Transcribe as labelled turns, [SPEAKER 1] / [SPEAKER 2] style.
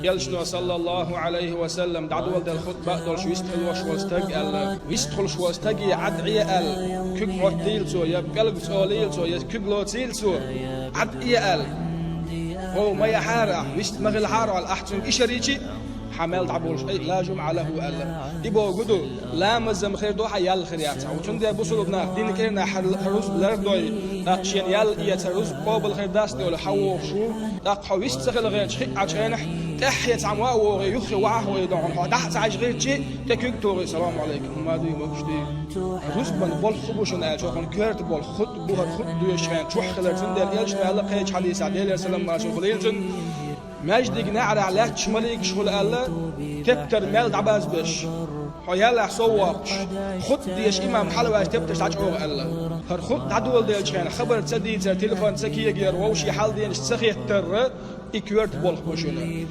[SPEAKER 1] يلشنا صلى الله عليه وسلم دعوة الخطبة دول شو يستخل وشوستج ويستخل شوستج عدعية كيك عتيل سو يبقلب سوليل سو يكبلوتيل سو عدعية هو ما يحارة ويست مغل حارة على الأحسن إشريتي حمل تعبولش لا جمعة له ألا يبغى جدو لا مزم خير دو حيال خيرات وشون ده بوصلوا بنا دين كيرنا حروز لردوي نقشين يال يتروز قابل خير داس دول حوور شو نقحويش تغل غير شيء عشان تحية عموا ويخي وعه ويدعون حد تحت عايش غير شيء تكيك توري السلام عليكم ما دي مكشتي روز بن بول خبوشن أشوف أن كيرت بول خد بوها خد دوش كان شو خلرتن ده يالش ما الله قيش حديث عليه السلام ما شو خليلتن ماجدك نعرى على شمالك شغل الله تبتر مال دعباز بش حياله صوابش خد ديش إمام حلوة تبتر تعجوه الله هر خد عدول ديش كان خبر تصدي تلفون سكية غير ووشي حال ديش سخي تر إكورت بول خوشونه